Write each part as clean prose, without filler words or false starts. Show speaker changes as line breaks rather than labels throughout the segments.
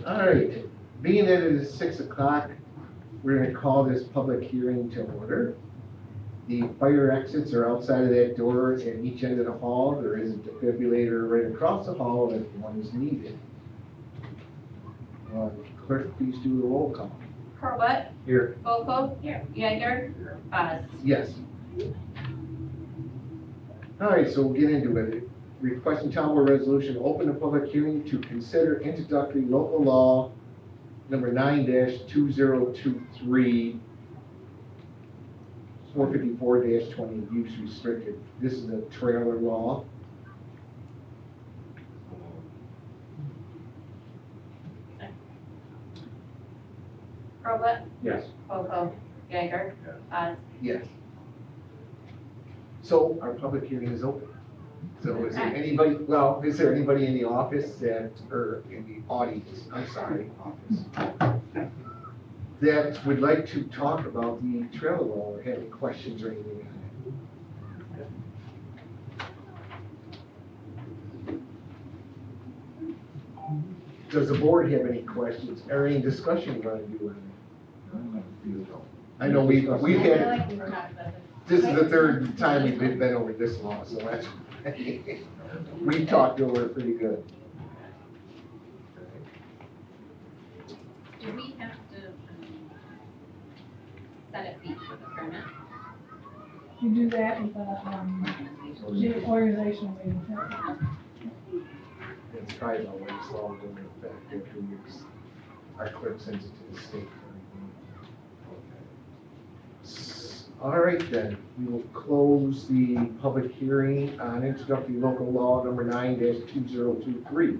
All right, being that it is 6 o'clock, we're gonna call this public hearing to order. The fire exits are outside of that door at each end of the hall. There is a defibrillator right across the hall if one is needed. Clerk, please do the roll call.
Hurlbut,
Here.
Boco, Yeager, Buzz.
Yes. All right, so we'll get into it. Requesting town board resolution, open a public hearing to consider introductory local law number 9-2023, 454-20, use restricted. This is a trailer law.
Hurlbut,
Yes.
Boco, Yeager, Buzz.
Yes. So our public hearing is open. So is there anybody, well, is there anybody in the office that, or in the audience, I'm sorry, office, that would like to talk about the trailer law or have any questions or anything on it? Does the board have any questions or any discussion you want to do on it? I know we've had, this is the third time we've been over this law, so that's, we talked over it pretty good.
Do we have to set a fee for the permit?
You do that with the organizational meeting.
It's probably about when it's all going to affect after years. Our clerk sends it to the state. All right then, we will close the public hearing on introductory local law number 9-2023.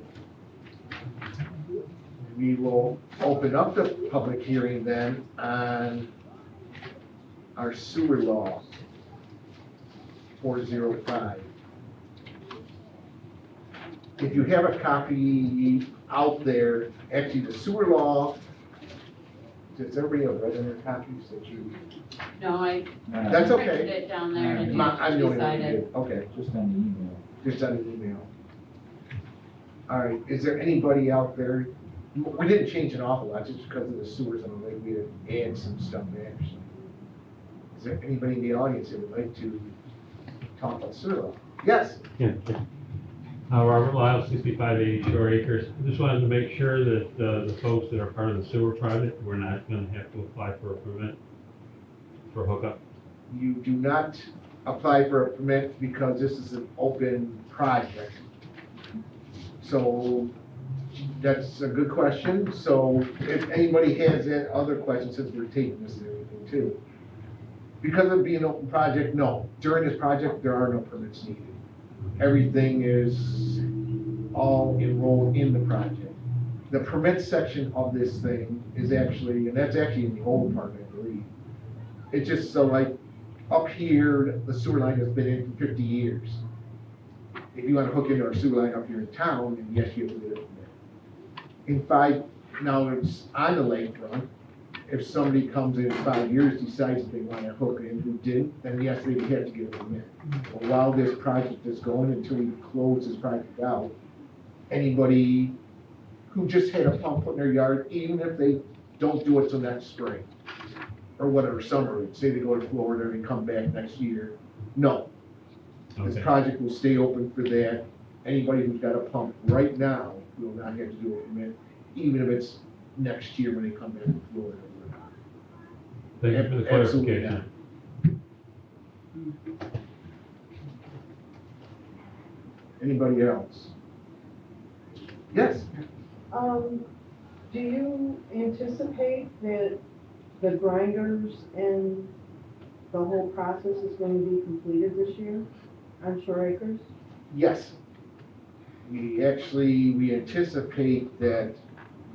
We will open up the public hearing then on our sewer law 405. If you have a copy out there, actually the sewer law, does everybody have read their copies that you?
No, I
That's
printed
okay.
it down there and
I'm the only one who
decided.
did. Okay,
Just on the email.
just on the email. All right, is there anybody out there? We didn't change an awful lot just because of the sewers on the lake. We had to add some stuff actually. Is there anybody in the audience that would like to talk about sewer law? Yes?
Yeah. Robert Lyle, 6580 Shore Acres. I just wanted to make sure that the folks that are part of the sewer project, we're not going to have to apply for a permit for hookup.
You do not apply for a permit because this is an open project. So that's a good question. So if anybody has that other question, since we're taking this and everything too. Because of being an open project, no. During this project, there are no permits needed. Everything is all enrolled in the project. The permit section of this thing is actually, and that's actually in the old part, I believe. It's just so like, up here, the sewer line has been in for 50 years. If you want to hook into our sewer line up here in town, then yes, you have to get a permit. In 5, now it's on the lakefront. If somebody comes in 5 years, decides that they want to hook in, who didn't, then yes, they would have to get a permit. But while this project is going, until we close this project out, anybody who just had a pump put in their yard, even if they don't do it till next spring, or whatever, summer, say they go to Florida and come back next year, no. This
Okay.
project will stay open for that. Anybody who's got a pump right now will not have to do a permit, even if it's next year when they come back from Florida.
Thank you for the
Absolutely
clarification.
Anybody else? Yes?
Do you anticipate that the grinders and the whole process is going to be completed this year on Shore Acres?
Yes. We anticipate that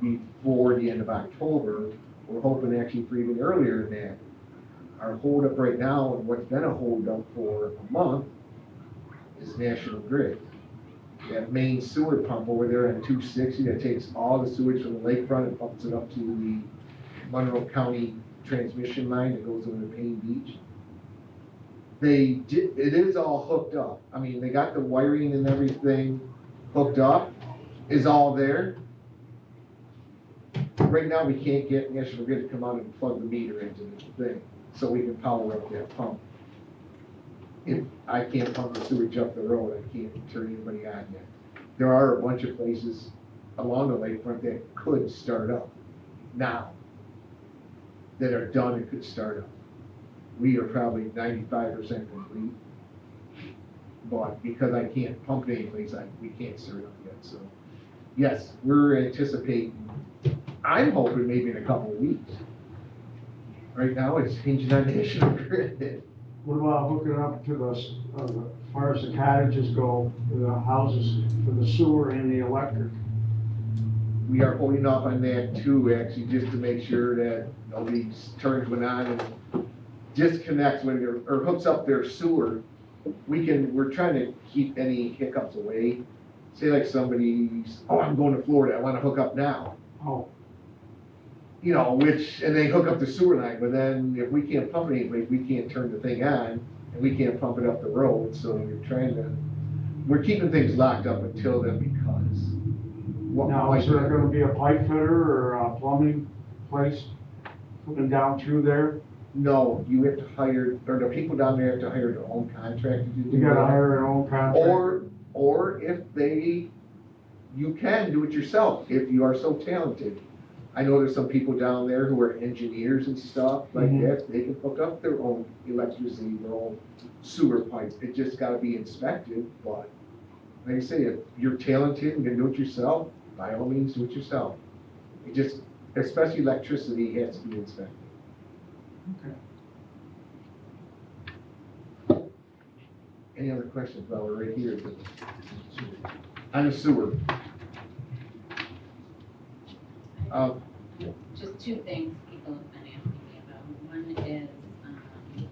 before the end of October. We're hoping actually for even earlier than that. Our holdup right now, and what's been a holdup for a month, is National Grid. That main sewer pump over there on 260 that takes all the sewage from the lakefront and pumps it up to the Monroe County transmission line that goes over to Payne Beach. It is all hooked up. I mean, they got the wiring and everything hooked up, is all there. right now, we can't get National Grid to come out and plug the meter into the thing, so we can power up that pump. If I can't pump the sewage up the road, I can't turn anybody on yet. There are a bunch of places along the lakefront that could start up now, that are done and could start up. We are probably 95% complete, but because I can't pump any place, we can't start up yet, so. Yes, we're anticipating, I'm hoping maybe in a couple of weeks. Right now, it's hinging on National Grid.
What about hooking up to the, as far as the cottages go, to the houses, for the sewer and the electric?
We are holding off on that too, actually, just to make sure that nobody turns one on and disconnects when they're, or hooks up their sewer. We're trying to keep any hiccups away. Say like somebody's, oh, I'm going to Florida, I wanna hook up now.
Oh,
You know, and they hook up the sewer line, but then if we can't pump anything, we can't turn the thing on, and we can't pump it up the road, so we're keeping things locked up until then because.
now is there gonna be a pipe fitter or a plumbing place coming down through there?
No, you have to hire, or the people down there have to hire their own contractor to do
You gotta
that.
hire your own contractor?
Or if you can do it yourself, if you are so talented. I know there's some people down there who are engineers and stuff like
Mhm.
that, they can hook up their own electricity, their own sewer pipes, it just gotta be inspected, but like I say, if you're talented and can do it yourself, by all means, do it yourself. It just, especially electricity, has to be inspected.
Okay.
Any other questions while we're right here? On the sewer.
Just two things people have been asking me about. One is, it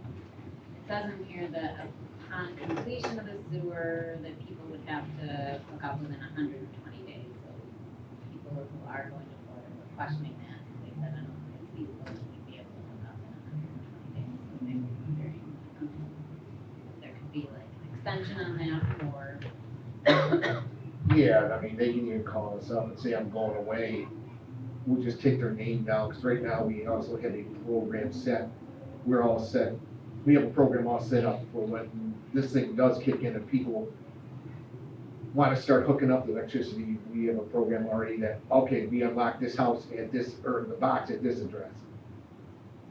says in here that upon completion of the sewer, that people would have to hook up within 120 days. So people who are going to Florida were questioning that, because they said, I don't think it's feasible that we'd be able to hook up in 120 days. So they were wondering, if there could be like an extension on that, or,
Yeah, I mean, they can even call us up and say, I'm going away. We'll just take their name down, because right now we also have a program set. We're all set. We have a program all set up for when this thing does kick in and people want to start hooking up the electricity. We have a program already that, okay, we unlock this house at this, or the box at this address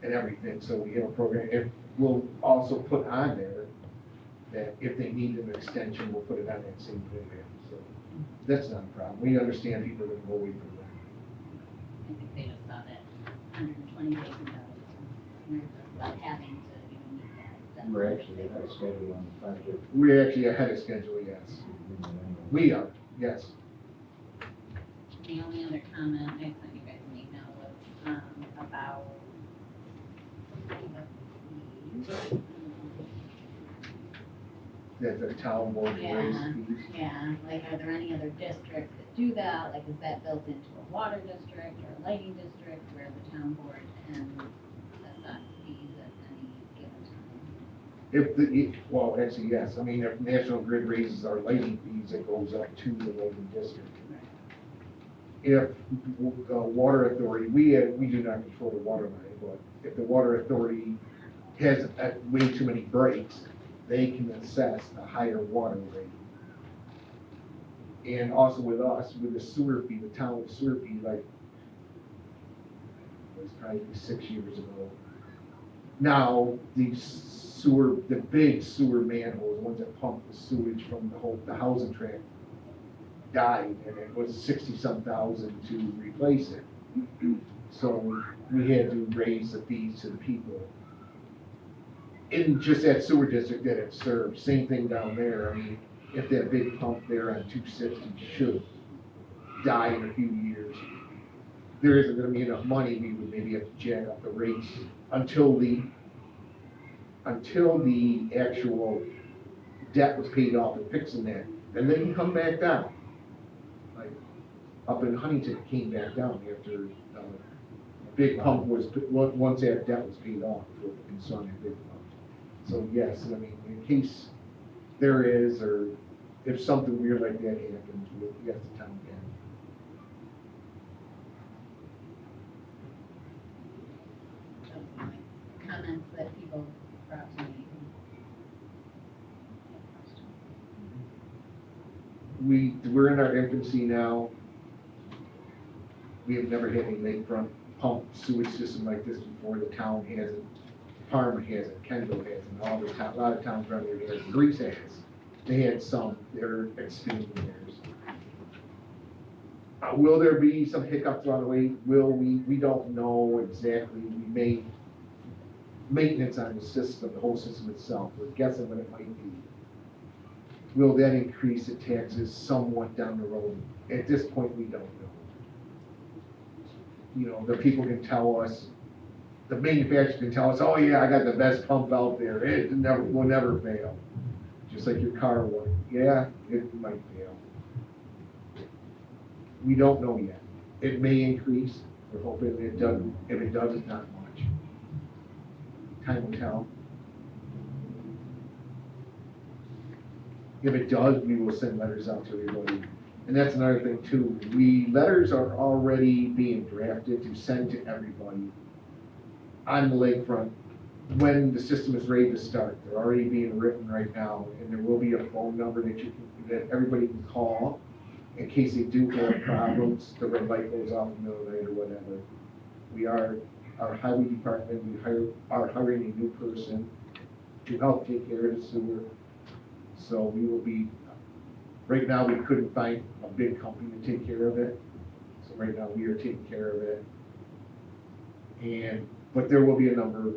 and everything. So we have a program. If we'll also put on there that if they need an extension, we'll put it on that same program. So that's not a problem. We understand people that go away from that.
I think they just saw that 120 days without having to, meet that.
We're actually ahead of schedule on the project.
We're actually ahead of schedule, yes. We are, yes.
The only other comment I sent you guys an email was, about
That the town board raised fees.
yeah, like, are there any other districts that do that? Like, is that built into a water district or a lighting district where the town board can assess fees at any given time?
Well, actually, yes. I mean, if National Grid raises our lighting fees, it goes up to the lighting district. If the water authority, we do not control the water line, but if the water authority has way too many breaks, they can assess a higher water rate. And also with us, with the sewer fee, the town sewer fee, like, it was probably 6 years ago. Now, the big sewer manholes, the ones that pump the sewage from the housing tract, died, and it was 60-some thousand to replace it. So we had to raise the fees to the people. In just that sewer district that it serves, same thing down there. I mean, if that big pump there on 260 should die in a few years, there isn't gonna be enough money, we would maybe have to jack up the rates until the actual debt was paid off and fixing that, and then you come back down. Like, up in Huntington, it came back down after, big pump was, once that debt was paid off, for installing a big pump. So yes, I mean, in case there is, or if something weird like that happens, yes, the town
comments that people brought to me.
We're in our infancy now. We have never had a lakefront pump sewage system like this before. The town has it, Parma has it, Kendall has it, all the town, a lot of towns around here has it. Greece has. They had some, they're expanding theirs. Will there be some hiccups along the way? We don't know exactly. We may, maintenance on the system, the whole system itself, we're guessing what it might be. Will that increase the taxes somewhat down the road? At this point, we don't know. You know, the people can tell us, the manufacturer can tell us, oh yeah, I got the best pump out there, it will never fail. Just like your car will, yeah, it might fail. We don't know yet. It may increase, we're hoping it doesn't. If it does, it's not much. Time will tell. If it does, we will send letters out to everybody. And that's another thing too. Letters are already being drafted to send to everybody on the lakefront when the system is ready to start. They're already being written right now, and there will be a phone number that everybody can call in case they do have problems, the red light goes off in the middle of the night or whatever. Our highway department, are hiring a new person to help take care of the sewer. So we will be, right now we couldn't find a big company to take care of it. So right now we are taking care of it. But there will be a number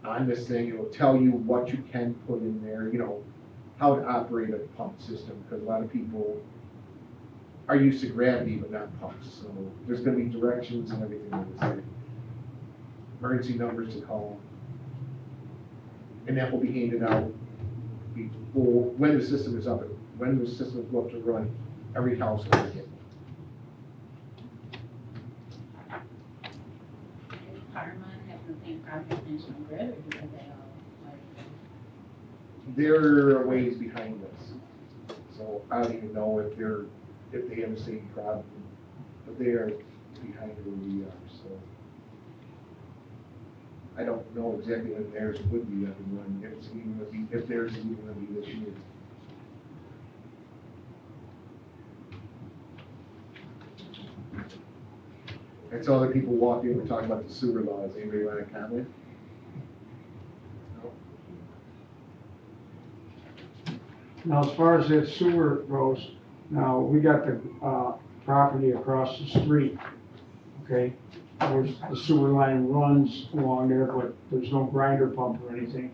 on this thing. It will tell you what you can put in there, you know, how to operate a pump system, because a lot of people are used to gravity but not pumps. So there's gonna be directions and everything in this thing. Emergency numbers to call. And that will be handed out before, when the system is up, when the system is up to run, every house will get one.
Does Parma have the same problem as National Grid, or do they all, like,
They're a ways behind us. So I don't even know if they have the same problem, but they are behind where we are, so. I don't know exactly when theirs would be up and running, if theirs is even gonna be this year. And so other people walk in, we're talking about the sewer laws, anybody want to comment? No?
Now, as far as that sewer goes, now, we got the, property across the street, okay? The sewer line runs along there, but there's no grinder pump or anything.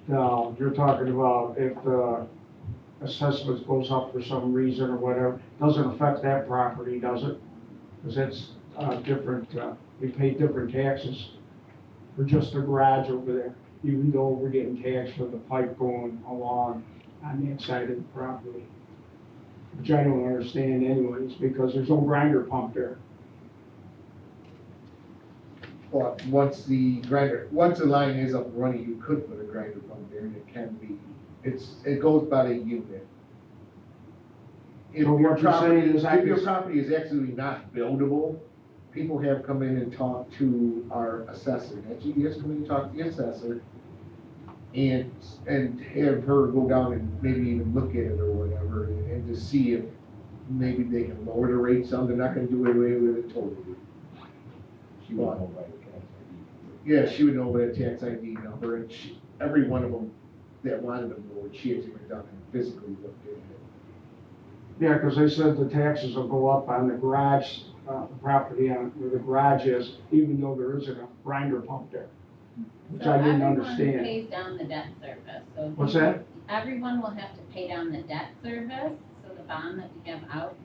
Now, you're talking about if the assessment goes up for some reason or whatever, doesn't affect that property, does it? Because it's, different, we pay different taxes for just the garage over there, even though we're getting taxed for the pipe going along on that side of the property. Which I don't understand anyways, because there's no grinder pump there.
Well, once the line is up and running, you could put a grinder pump there, and it can be, it goes by a unit. If
So
your
what you're
property,
saying is
if your property is actually not buildable, people have come in and talked to our assessor, actually, has come in and talked to the assessor, and have her go down and maybe even look at it or whatever, and to see if maybe they can lower the rate some. They're not gonna do away with it totally.
She would know by the tax
Yeah, she would know what a tax ID number, and every one of them that wanted them lowered, she actually went down and physically looked at it.
Yeah, because they said the taxes will go up on the garage, property on where the garage is, even though there isn't a grinder pump there. Which I didn't understand.
So everyone pays down the debt service, so.
What's that?
Everyone will have to pay down the debt service, so the bond that we give out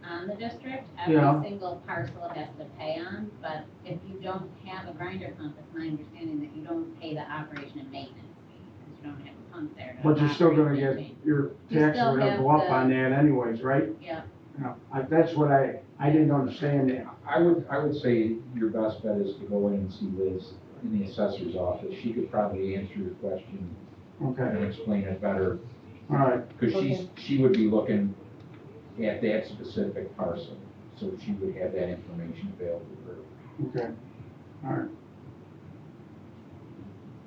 on the district,
Yeah.
every single parcel has to pay on, but if you don't have a grinder pump, it's my understanding that you don't pay the operation and maintenance fee, because you don't have a pump there to
But you're still gonna
operate and
get,
maintain.
your
You
taxes
still
are gonna
have
go up
the-
on that anyways, right?
Yeah,
Yeah, that's what I didn't understand that.
I would say your best bet is to go in and see Liz in the assessor's office. She could probably answer your question
Okay,
and explain it better,
all right,
because
Okay.
she would be looking at that specific parcel, so she would have that information available to her.
okay, all right.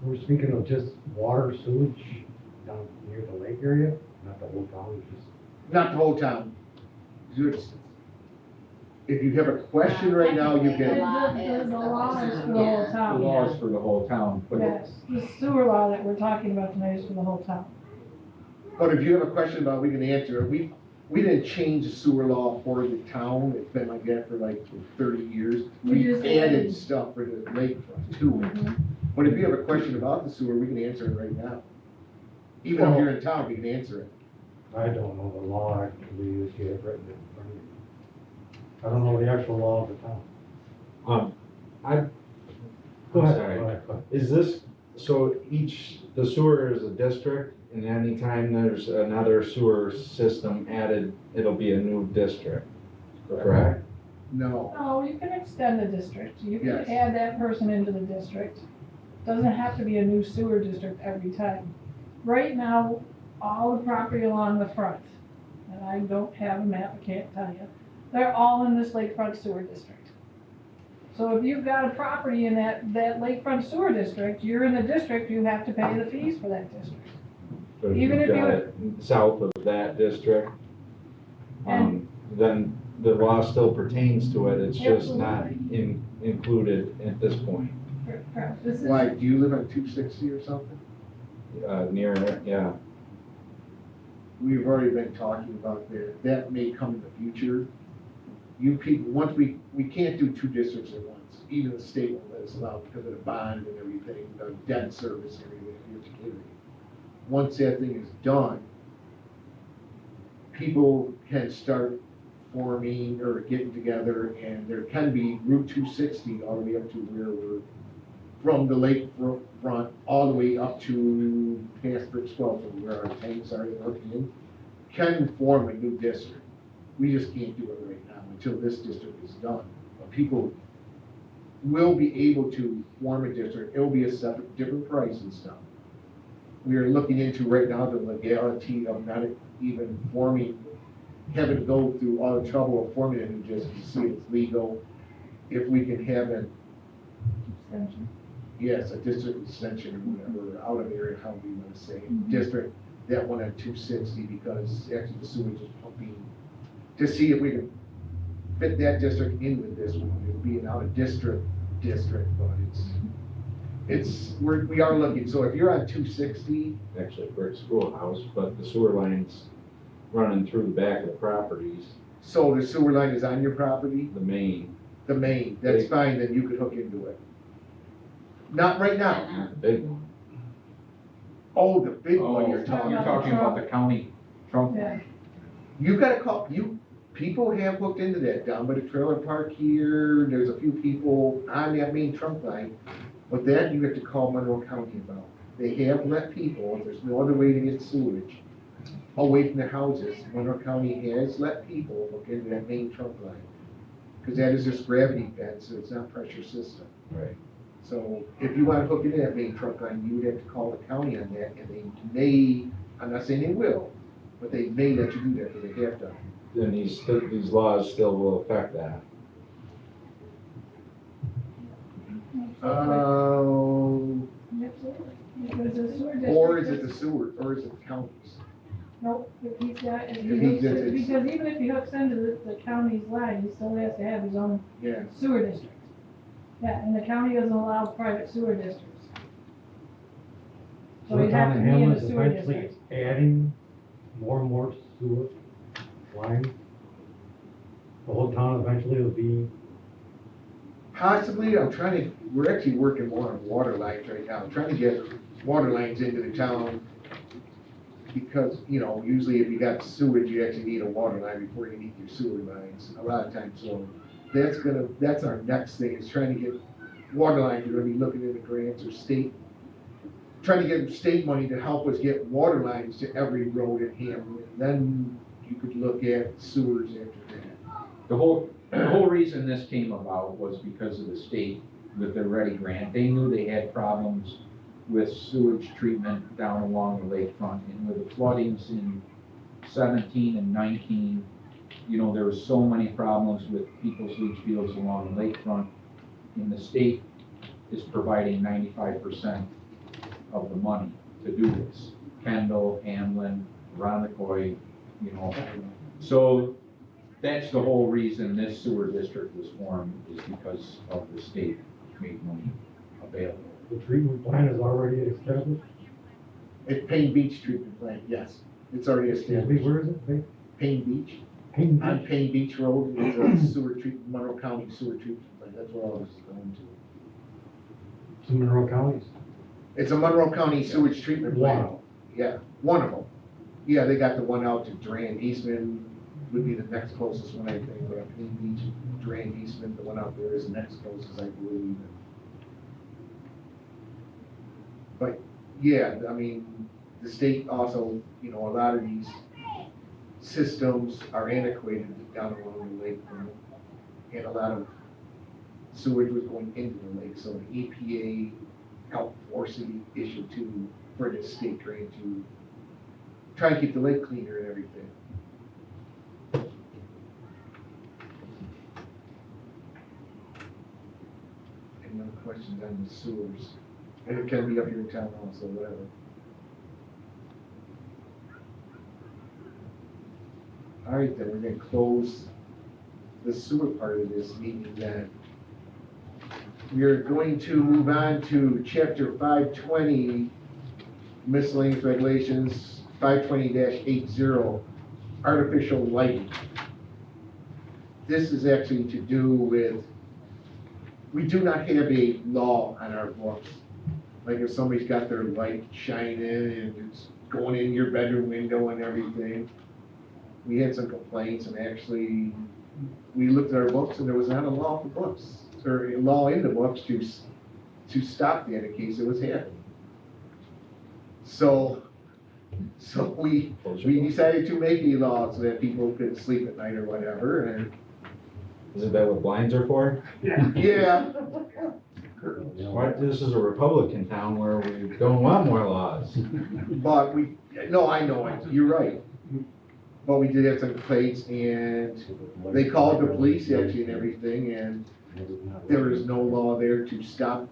we're speaking of just water sewage down near the lake area, not the whole town, just.
Not the whole town. Just- If you have a question right now, you
The
can,
law
The
is
law is for the
yeah.
whole
The
town.
law is for the whole town, but
Yes, the sewer law that we're talking about tonight is for the whole town.
but if you have a question about, it, we can answer it. We didn't change the sewer law for the town. It's been like that for like 30 years.
We
We
just
added
added-
stuff for the lakefront too. But if you have a question about the sewer, we can answer it right now. Even if you're in town, we can answer it.
I don't know the law actually, if you have written it in front of you. I don't know the actual law of the town.
Go ahead.
Sorry. Go ahead.
Is this, so the sewer is a district, and anytime there's another sewer system added, it'll be a new district, correct?
No.
Oh, you can extend the district, you can
Yes.
add that person into the district. Doesn't have to be a new sewer district every time. Right now, all the property along the front, and I don't have a map, I can't tell you, they're all in this lakefront sewer district. So if you've got a property in that lakefront sewer district, you're in the district, you have to pay the fees for that district.
So
Even
you've
if you-
got it south of that district, then the law still pertains to it, it's just not included at this point.
Correct. This is-
Why, do you live on 260 or something?
Near it, yeah.
We've already been talking about that. That may come in the future. You people, once we can't do two districts at once. Even the state won't let us allow because of the bond and everything, the debt service and everything, you have to carry. Once that thing is done, people can start forming or getting together, and there can be Route 260 all the way up to where we're, from the lake front, all the way up to past Brick Swell, from where our tanks are in, can form a new district. We just can't do it right now until this district is done. But people will be able to form a district, it'll be a separate, different price and stuff. We are looking into right now the legality of not even forming, having to go through all the trouble of forming a new district to see if it's legal. If we can have a district extension or whatever, out of area, however you want to say, district, that one at 260, because actually the sewage is pumping, to see if we can fit that district in with this one. It'll be an out of district, but we are looking, so if you're on 260,
Actually, for a schoolhouse, but the sewer line's running through the back of the properties,
so the sewer line is on your property,
the main,
the main, that's fine, then you could hook into it. Not right now.
not the big one.
Oh, the big
oh,
one
you're
you're
talking
talking
about the county trunk.
Yeah,
You gotta call, people have hooked into that down by the trailer park here, there's a few people on that main trunk line, but that you have to call Monroe County about. They have let people, if there's no other way to get sewage away from the houses, Monroe County has let people hook into that main trunk line. Cause that is just gravity fed, so it's not pressure system.
Right.
So if you wanna hook into that main trunk line, you would have to call the county on that, and they may, I'm not saying they will, but they may let you do that, because they have to.
Then these laws still will affect that.
Oh,
absolutely. Because the sewer district.
or is it the sewer, or is it the counties?
Nope, if he's got, if he
If he
hooks,
does
it-
it-
because even if he hooks into the county's line, he still has to have his own
Yeah.
sewer district. Yeah, and the county doesn't allow private sewer districts. So
So the
he'd have
town
to
of
be in a
Hamlin's
sewer
eventually
district.
adding more and more sewer lines. The whole town eventually will be,
Possibly, we're actually working more on water lines right now, trying to get water lines into the town. Because, usually if you got sewage, you actually need a water line before you need your sewer lines, a lot of times, so. That's our next thing, is trying to get water lines, we're gonna be looking into grants or trying to get state money to help us get water lines to every road in Hamlin. Then you could look at sewers after that.
The whole reason this came about was because of the state with their Ready Grant. They knew they had problems with sewage treatment down along the lakefront, and with the floodings in 17 and 19, there were so many problems with people's leach fields along the lakefront, and the state is providing 95% of the money to do this. Kendall, Hamlin, Rondecoy, you know. So that's the whole reason this sewer district was formed, is because of the state made money available.
The treatment plant is already established?
It's Payne Beach Treatment Plant, yes. It's already established.
Where is it?
Payne Beach,
Payne
on
Beach?
Payne Beach Road, it's a sewer treatment, Monroe County sewer treatment plant. That's where all this is going to.
It's in Monroe County?
It's a Monroe County sewage treatment plant.
Wow.
Yeah, one of them. Yeah, they got the one out to Duran Eastman would be the next closest one, I think, but Payne Beach, Duran Eastman, the one out there is the next closest, I believe. But, yeah, I mean, the state also, you know, a lot of these systems are antiquated down along the lake. And a lot of sewage was going into the lake, so the EPA helped force the issue to, for the state drain to try and keep the lake cleaner and everything. Any other questions on the sewers? And it can be up here in town also, whatever. All right, then, we're gonna close the sewer part of this meeting then. We are going to move on to chapter 520, miscellaneous regulations, 520-80, artificial lighting. This is actually to do with, we do not have a law on our books. Like if somebody's got their light shining and it's going in your bedroom window and everything. We had some complaints, and actually, we looked at our books and there was not a law for books, or a law in the books to stop that in case it was happening. So we decided to make a law so that people could sleep at night or whatever, and
Isn't that what blinds are for?
yeah,
Why, this is a Republican town where we don't want more laws.
but no, I know it, you're right. But we did have some complaints, and they called the police actually and everything, and there is no law there to stop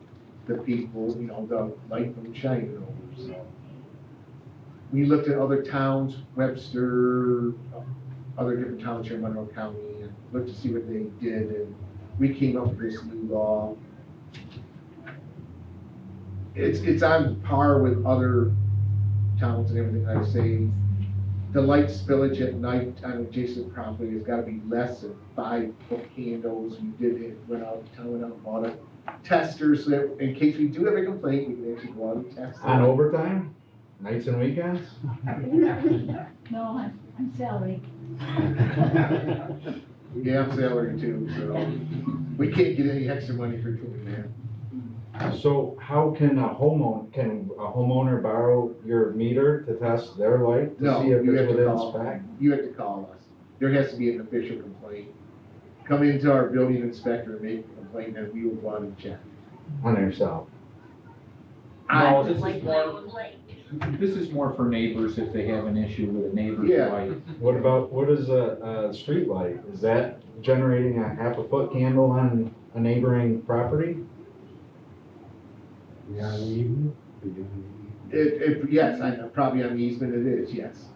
the people, you know, the light from shining over, so. We looked at other towns, Webster, other different towns here in Monroe County, and looked to see what they did, and we came up with this new law. It's on par with other towns and everything. I say, the light spillage at night on adjacent property has gotta be less than 5 foot candles. We did it, went out and bought a tester, so that in case we do have a complaint, we can actually go out and test it.
On overtime, nights and weekends?
No, I'm salary.
Yeah, I'm salary too, so we can't get any extra money for doing that.
So how can a homeowner borrow your meter to test their light to
No,
see if
you have
it's
to
within
call,
spec?
you have to call us. There has to be an official complaint. Come into our building inspector and make a complaint, and we will go out and check.
On yourself?
No, this is more for neighbors if they have an issue with a neighbor's
Yeah.
light.
What is a street light? Is that generating a half a foot candle on a neighboring property?
Yeah, in the evening?
Yes, I know, probably on the easement it is, yes.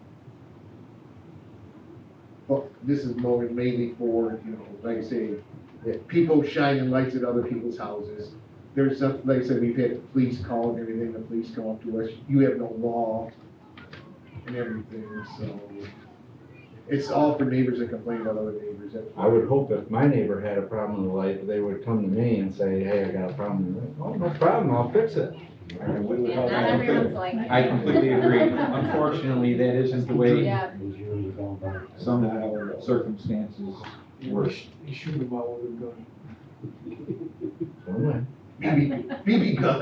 But this is more mainly for, you know, like I say, people shining lights at other people's houses. There's some, like I said, we've had the police call and everything, the police come up to us, you have no law and everything, so. It's all for neighbors that complain about other neighbors.
I would hope if my neighbor had a problem with the light, they would come to me and say, hey, I got a problem with it. Oh, no problem, I'll fix it.
Yeah, not everyone's like.
I completely agree. Unfortunately, that isn't the way
Yeah.
some circumstances work.
You shoot them out with a gun.
Anyway,
BB gun.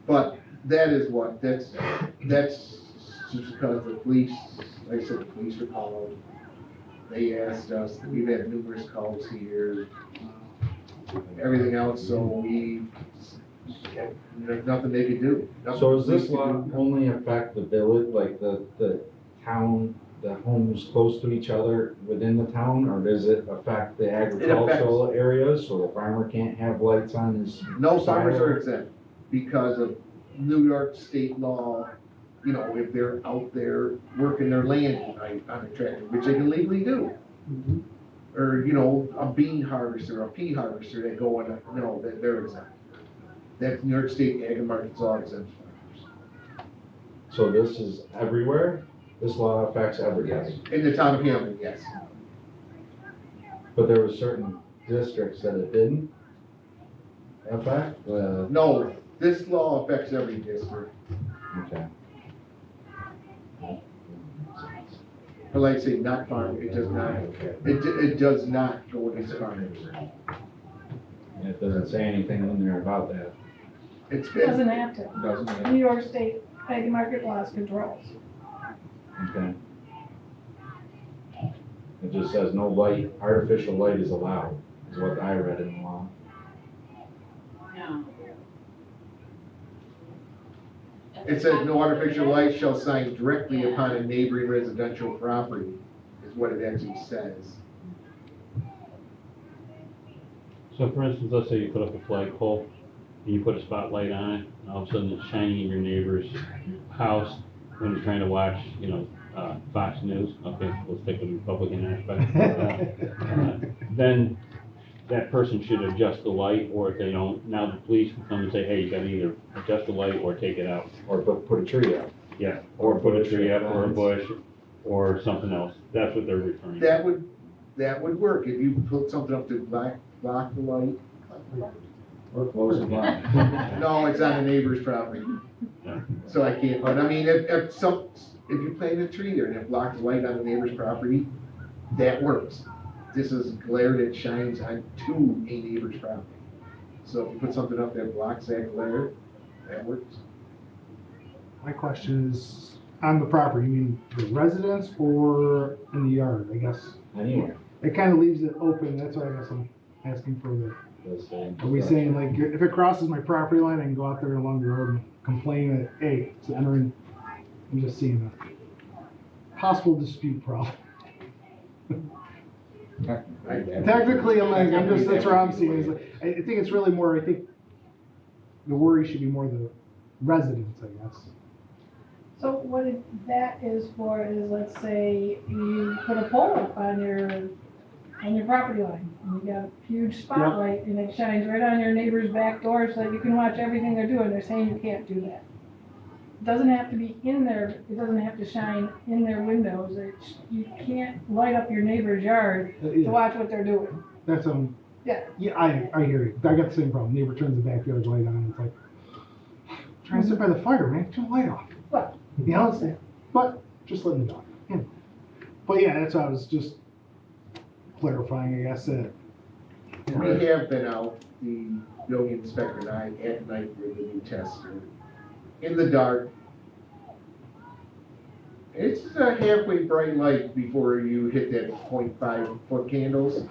But that is what, that's just because the police, like I said, the police were called. They asked us, we've had numerous calls here, everything else, so there's nothing they could do. Nothing
so does
the
this
police could
law
do.
only affect the village, like the town the homes close to each other within the town, or does it affect the agricultural areas, so the farmer can't have lights on his?
No farmers are exempt because of New York state law. You know, if they're out there working their land at night on a tractor, which they can legally do. Or, you know, a bean harvester, a pea harvester that go on, no, they're exempt. That's New York State Ag and Markets Law exempt farmers.
So this is everywhere? This law affects everybody?
In the town of Hamlin, yes.
But there were certain districts that it didn't affect?
No, this law affects every district.
Okay.
But like I say, not farm, it does not, it does not go against farmers.
And it doesn't say anything in there about that.
It's
Doesn't
been,
have to.
Doesn't it?
New York State Ag and Market Laws controls.
Okay. It just says no light, artificial light is allowed, is what I read in the law.
No.
it says no artificial light shall shine directly upon a neighboring residential property, is what it actually says.
So for instance, let's say you put up a flagpole, and you put a spotlight on it, and all of a sudden it's shining in your neighbor's house when you're trying to watch, you know, Fox News, okay, let's take the Republican aspect. Then that person should adjust the light, or if they don't, now the police can come and say, hey, you gotta either adjust the light or take it out.
Or put a tree up.
Yeah, or put a tree up, or a bush, or something else. That's what they're referring to.
That would work, if you put something up to block the light.
Or close the blind.
No, it's on the neighbor's property,
Yeah.
so I can't, but I mean, if you plant a tree there and it blocks light on the neighbor's property, that works. This is glare that shines onto a neighbor's property. So if you put something up that blocks that glare, that works.
My question is, on the property, you mean the residence or in the yard, I guess?
Anywhere.
It kind of leaves it open, that's why I guess I'm asking for the, are we saying like, if it crosses my property line, I can go out there along the road and complain that, hey, it's entering, I'm just seeing a possible dispute problem. Technically, that's where I'm seeing, is like, I think it's really more, I think the worry should be more the residents, I guess.
So what that is for is, let's say you put a pole up on your property line, and you got a huge spotlight, and it shines right on your neighbor's back door so that you can watch everything they're doing. They're saying you can't do that. It doesn't have to be in there, it doesn't have to shine in their windows. You can't light up your neighbor's yard to
Yeah,
watch what they're doing.
that's,
Yeah.
yeah, I hear you. I got the same problem. Neighbor turns the backyard light on, and it's like, trying to sit by the fire, man, turn the light off.
Well,
You know, but just letting it off. Yeah. But yeah, that's why I was just clarifying, I guess, that.
We have been out, the building inspector and I, at night with the new tester, in the dark. It's a halfway bright light before you hit that 0.5 foot candles.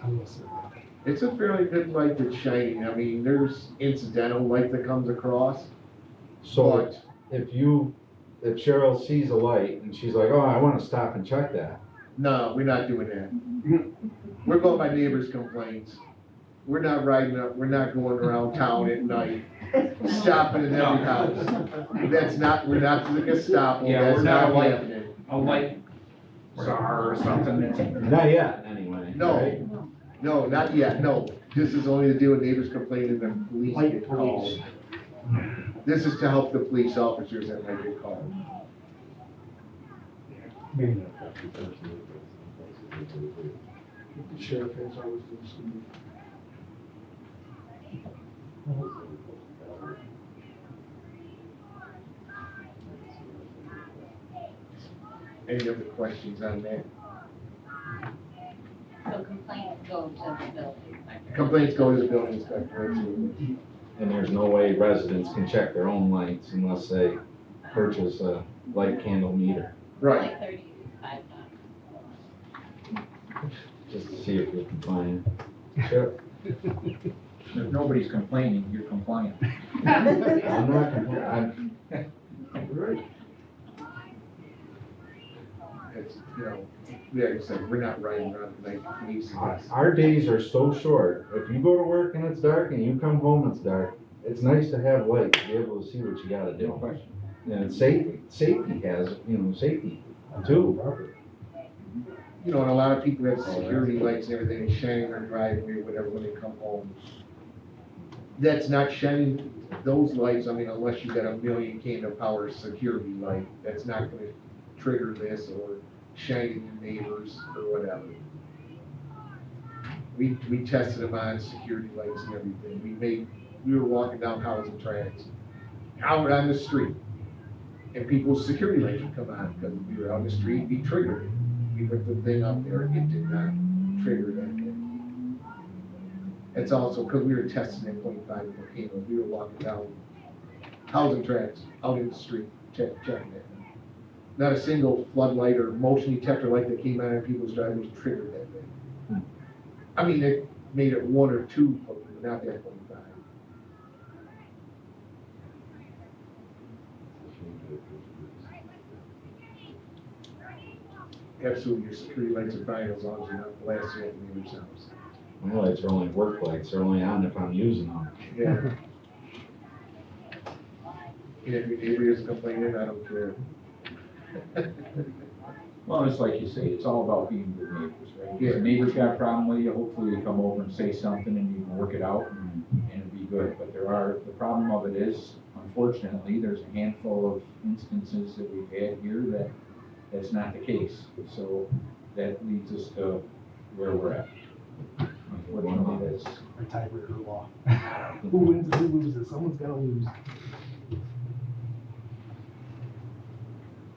It's a fairly good light that's shining. I mean, there's incidental light that comes across,
So
but
if Cheryl sees a light and she's like, oh, I wanna stop and check that.
no, we're not doing that. We're going by neighbors' complaints. We're not riding up, we're not going around town at night, stopping at every house. That's not, we're not the Gestapo,
Yeah,
that's
we're not
not
like-
happening.
A light czar or something that's.
Not yet, anyway. right?
No, not yet, no. This is only to deal with neighbors complaining and police
Light
get called. This is to help the police officers that might get called.
Maybe not. The sheriff has always been some.
Any other questions on that?
So complaints go to the building inspector.
Complaints go to the building inspector, absolutely.
And there's no way residents can check their own lights unless they purchase a light candle meter,
Right.
Like $35.
just to see if you're compliant. Sure.
If nobody's complaining, you're compliant.
I'm not complaining,
it's, like I said, we're not riding around at night policing us.
Our days are so short. If you go to work and it's dark and you come home and it's dark, it's nice to have light to be able to see what you gotta
No
do.
question.
And it's safety has, safety too.
And a lot of people have security lights and everything, and shining their driveway or whatever when they come home. That's not shining those lights, unless you got a million kW power security light, that's not gonna trigger this or shining your neighbors or whatever. We tested them on security lights and everything. We were walking down Housing Tracks, out on the street, and people's security lights would come on, because we were on the street, we triggered it. We put the thing up there, it did not trigger that thing. It's also because we were testing at 0.5 volcano, we were walking down Housing Tracks, out in the street, checking it. Not a single floodlight or motion detector light that came on in people's driveways triggered that thing. It made it 1 or 2, but not that 0.5. Absolutely, your security lights are fine as long as you're not blasting at the neighbor's house.
My lights are only work lights, they're only on if I'm using them.
Yeah. And if your neighbor isn't complaining, I don't care.
Well, it's like you say, it's all about being good neighbors, right?
Yeah.
If a neighbor's got a problem with you, hopefully you come over and say something and you can work it out and it'll be good. But the problem of it is, unfortunately, there's a handful of instances that we've had here that's not the case. So that leads us to where we're at. Unfortunately, that's,
Our tiebreaker law. Who wins, who loses? Someone's gotta lose.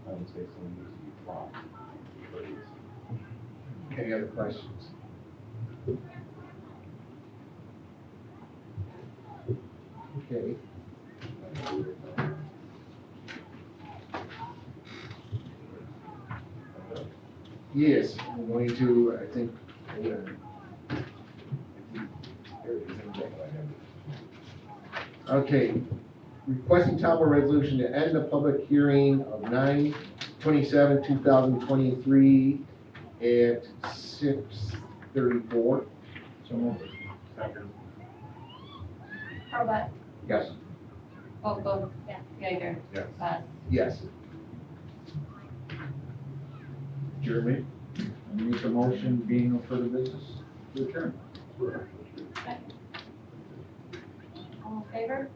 I would say someone needs to be flocked.
Any other questions? Okay. Yes, I'm going to, I think, hold on. There it is. Okay, requesting town board resolution to end the public hearing of 9/27/2023 at 6:34.
so moved.
Hurlbut,
Yes.
Vogel, Geiger,
Yes.
Bus.
Yes. Jeremy?
I make a motion being no further business to adjourn.
All in favor?